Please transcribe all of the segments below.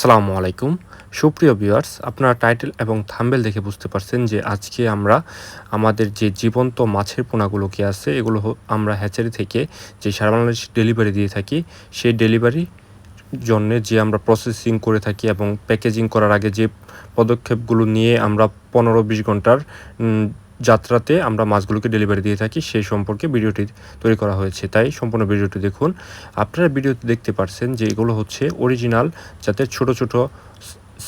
আসসালামু আলাইকুম। সুপ্রিয় ভিউয়ার্স, আপনারা টাইটেল এবং থাম্বনেল দেখে বুঝতে পারছেন যে আজকে আমরা আমাদের যে জীবন্ত মাছের পোনাগুলোকে আছে এগুলো আমরা হ্যাচারি থেকে যে সারা বাংলাদেশ ডেলিভারি দিয়ে থাকি, সেই ডেলিভারি জন্যে যে আমরা প্রসেসিং করে থাকি এবং প্যাকেজিং করার আগে যে পদক্ষেপগুলো নিয়ে আমরা 15-20 ঘন্টার যাত্রাতে আমরা মাছগুলোকে ডেলিভারি দিয়ে থাকি, সেই সম্পর্কে ভিডিওটি তৈরি করা হয়েছে। তাই সম্পূর্ণ ভিডিওটি দেখুন। আপনারা ভিডিওতে দেখতে পারছেন যে এগুলো হচ্ছে অরিজিনাল জাতের ছোট ছোট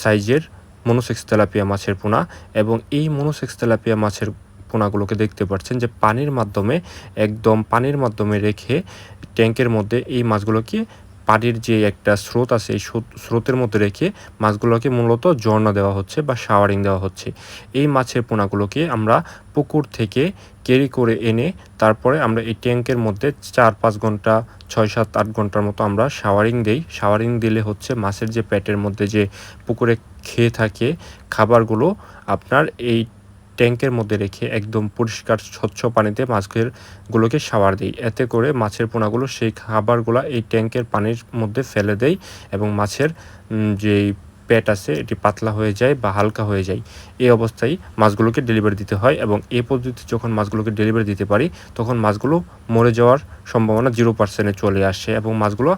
সাইজের মনোসেক্স তেলাপিয়া মাছের পোনা, এবং এই মনোসেক্স তেলাপিয়া মাছের পোনাগুলোকে দেখতে পাচ্ছেন যে পানির মাধ্যমে রেখে ট্যাঙ্কের মধ্যে এই মাছগুলোকে পানির যে একটা স্রোত আছে এই স্রোতের মধ্যে রেখে মাছগুলোকে মূলত ঝর্ণা দেওয়া হচ্ছে বা শাওয়ারিং দেওয়া হচ্ছে। এই মাছের পোনাগুলোকে আমরা পুকুর থেকে ক্যারি করে এনে তারপরে আমরা এই ট্যাঙ্কের মধ্যে 4-5 ঘন্টা 6-7-8 ঘন্টার মতো আমরা শাওয়ারিং দেই। শাওয়ারিং দিলে হচ্ছে মাছের যে পেটের মধ্যে যে পুকুরে খেয়ে থাকে খাবারগুলো আপনার এই ট্যাঙ্কের মধ্যে রেখে একদম পরিষ্কার স্বচ্ছ পানিতে মাছগুলোকে শাওয়ার দিই। এতে করে মাছের পোনাগুলো সেই খাবারগুলো এই ট্যাঙ্কের পানির মধ্যে ফেলে দেয় এবং মাছের যেই পেট আছে এটি পাতলা হয়ে যায় বা হালকা হয়ে যায়। এই অবস্থায় মাছগুলোকে ডেলিভারি দিতে হয়, এবং এই পদ্ধতিতে যখন মাছগুলোকে ডেলিভারি দিতে পারি তখন মাছগুলো মরে যাওয়ার সম্ভাবনা 0% চলে আসে, এবং মাছগুলো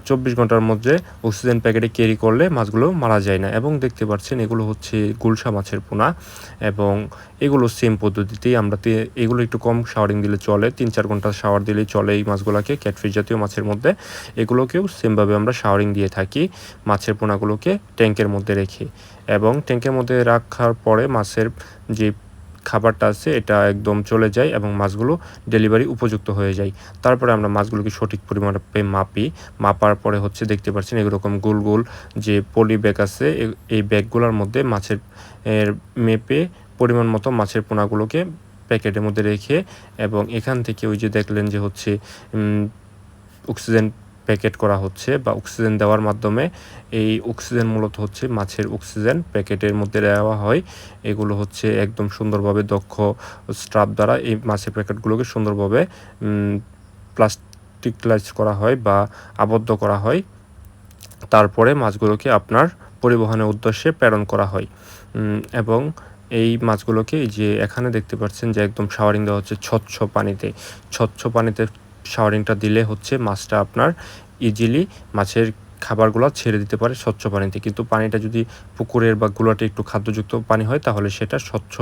24 ঘন্টার মধ্যে অক্সিজেন প্যাকেটে ক্যারি করলে মাছগুলো মারা যায় না। এবং দেখতে পাচ্ছেন এগুলো হচ্ছে গুলশা মাছের পোনা, এবং এগুলো সেম পদ্ধতিতেই আমরা এগুলো একটু কম শাওয়ারিং দিলে চলে, 3-4 ঘন্টা শাওয়ার দিলেই চলে এই মাছগুলোকে। ক্যাটফিশ জাতীয় মাছের মধ্যে এগুলোকেও সেমভাবে আমরা শাওয়ারিং দিয়ে থাকি মাছের পোনাগুলোকে ট্যাঙ্কের মধ্যে রেখে, এবং ট্যাঙ্কের মধ্যে রাখার পরে মাছের যে খাবারটা আছে এটা একদম চলে যায় এবং মাছগুলো ডেলিভারি উপযুক্ত হয়ে যায়। তারপরে আমরা মাছগুলোকে সঠিক পরিমাণে মাপার পরে হচ্ছে দেখতে পাচ্ছেন এরকম গোল গোল যে পলি ব্যাগ আছে, এই ব্যাগগুলোর মধ্যে মাছের মেপে পরিমাণ মতো মাছের পোনাগুলোকে প্যাকেটের মধ্যে রেখে, এবং এখান থেকে ওই যে দেখলেন যে হচ্ছে অক্সিজেন প্যাকেট করা হচ্ছে বা অক্সিজেন দেওয়ার মাধ্যমে, এই অক্সিজেন মূলত হচ্ছে মাছের অক্সিজেন প্যাকেটের মধ্যে দেওয়া হয়। এগুলো হচ্ছে একদম সুন্দরভাবে দক্ষ স্টাফ দ্বারা এই মাছের প্যাকেটগুলোকে সুন্দরভাবে প্লাস্টিকলাইজ করা হয় বা আবদ্ধ করা হয়। তারপরে মাছগুলোকে আপনার পরিবহনের উদ্দেশ্যে প্রেরণ করা হয়, এবং এই মাছগুলোকে এই যে এখানে দেখতে পাচ্ছেন যে একদম শাওয়ারিং দেওয়া হচ্ছে স্বচ্ছ পানিতে শাওয়ারিংটা দিলে হচ্ছে মাছটা আপনার ইজিলি মাছের খাবারগুলো ছেড়ে দিতে পারে স্বচ্ছ পানিতে। কিন্তু পানিটা যদি পুকুরের বা গুলাটে একটু খাদ্যযুক্ত পানি হয় তাহলে সেটা স্বচ্ছ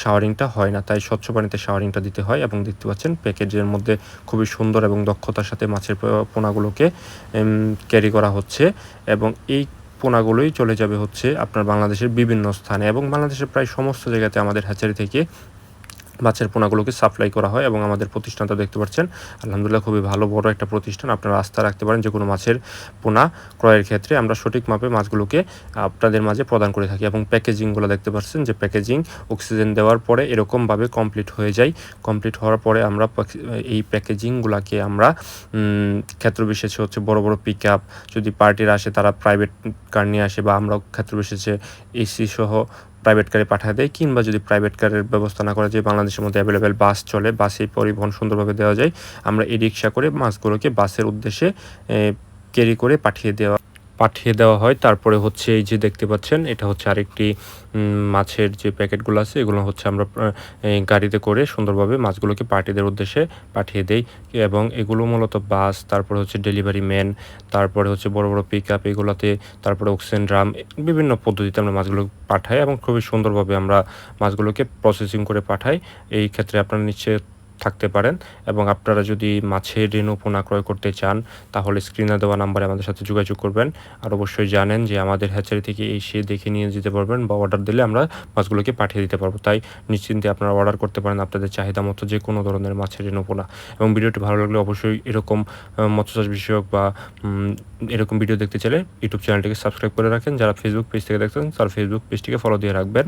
শাওয়ারিংটা হয় না, তাই স্বচ্ছ পানিতে শাওয়ারিংটা দিতে হয়। এবং দেখতে পাচ্ছেন প্যাকেজের মধ্যে খুবই সুন্দর এবং দক্ষতার সাথে মাছের পোনাগুলোকে ক্যারি করা হচ্ছে, এবং এই পোনাগুলোই চলে যাবে হচ্ছে আপনার বাংলাদেশের বিভিন্ন স্থানে, এবং বাংলাদেশের প্রায় সমস্ত জায়গাতে আমাদের হ্যাচারি থেকে মাছের পোনাগুলোকে সাপ্লাই করা হয়। এবং আমাদের প্রতিষ্ঠানটা দেখতে পাচ্ছেন আলহামদুলিল্লাহ খুবই ভালো বড় একটা প্রতিষ্ঠান। আপনারা আস্থা রাখতে পারেন যে কোনো মাছের পোনা ক্রয়ের ক্ষেত্রে আমরা সঠিক মাপে মাছগুলোকে আপনাদের মাঝে প্রদান করে থাকি। এবং প্যাকেজিংগুলো দেখতে পাচ্ছেন যে প্যাকেজিং অক্সিজেন দেওয়ার পরে এরকমভাবে কমপ্লিট হয়ে যায়। কমপ্লিট হওয়ার পরে আমরা এই প্যাকেজিংগুলোকে আমরা ক্ষেত্র বিশেষে হচ্ছে বড় বড় পিকআপ, যদি পার্টিরা আসে তারা প্রাইভেট কার নিয়ে আসে, বা আমরা ক্ষেত্র বিশেষে এসি সহ প্রাইভেট কারে পাঠিয়ে দেয়, কিংবা যদি প্রাইভেট কারের ব্যবস্থা না করা যায় বাংলাদেশের মধ্যে অ্যাভেলেবেল বাস চলে, বাসে পরিবহন সুন্দরভাবে দেওয়া যায়, আমরা ই রিক্সা করে মাছগুলোকে বাসের উদ্দেশ্যে ক্যারি করে পাঠিয়ে দেওয়া হয়। তারপরে হচ্ছে এই যে দেখতে পাচ্ছেন এটা হচ্ছে আরেকটি মাছের যে প্যাকেটগুলো আছে এগুলো হচ্ছে আমরা গাড়িতে করে সুন্দরভাবে মাছগুলোকে পার্টিদের উদ্দেশ্যে পাঠিয়ে দেই। এবং এগুলো মূলত বাস, তারপরে হচ্ছে ডেলিভারি ম্যান, তারপরে হচ্ছে বড় বড় পিকআপ এগুলোতে, তারপরে অক্সিজেন ড্রাম, বিভিন্ন পদ্ধতিতে আমরা মাছগুলো পাঠাই এবং খুবই সুন্দরভাবে আমরা মাছগুলোকে প্রসেসিং করে পাঠাই। এই ক্ষেত্রে আপনারা নিশ্চয়ই থাকতে পারেন। এবং আপনারা যদি মাছের রেণু পোনা ক্রয় করতে চান তাহলে স্ক্রিনে দেওয়া নাম্বারে আমাদের সাথে যোগাযোগ করবেন। আর অবশ্যই জানেন যে আমাদের হ্যাচারি থেকে এসে দেখে নিয়ে যেতে পারবেন, বা অর্ডার দিলে আমরা মাছগুলোকে পাঠিয়ে দিতে পারবো। তাই নিশ্চিন্তে আপনারা অর্ডার করতে পারেন আপনাদের চাহিদা মতো যে কোনো ধরনের মাছের রেণু পোনা। এবং ভিডিওটি ভালো লাগলে অবশ্যই এরকম মৎস্য চাষ বিষয়ক বা এরকম ভিডিও দেখতে চাইলে ইউটিউব চ্যানেলটিকে সাবস্ক্রাইব করে রাখেন। যারা ফেসবুক পেজ থেকে দেখছেন তারা ফেসবুক পেজটিকে ফলো দিয়ে রাখবেন।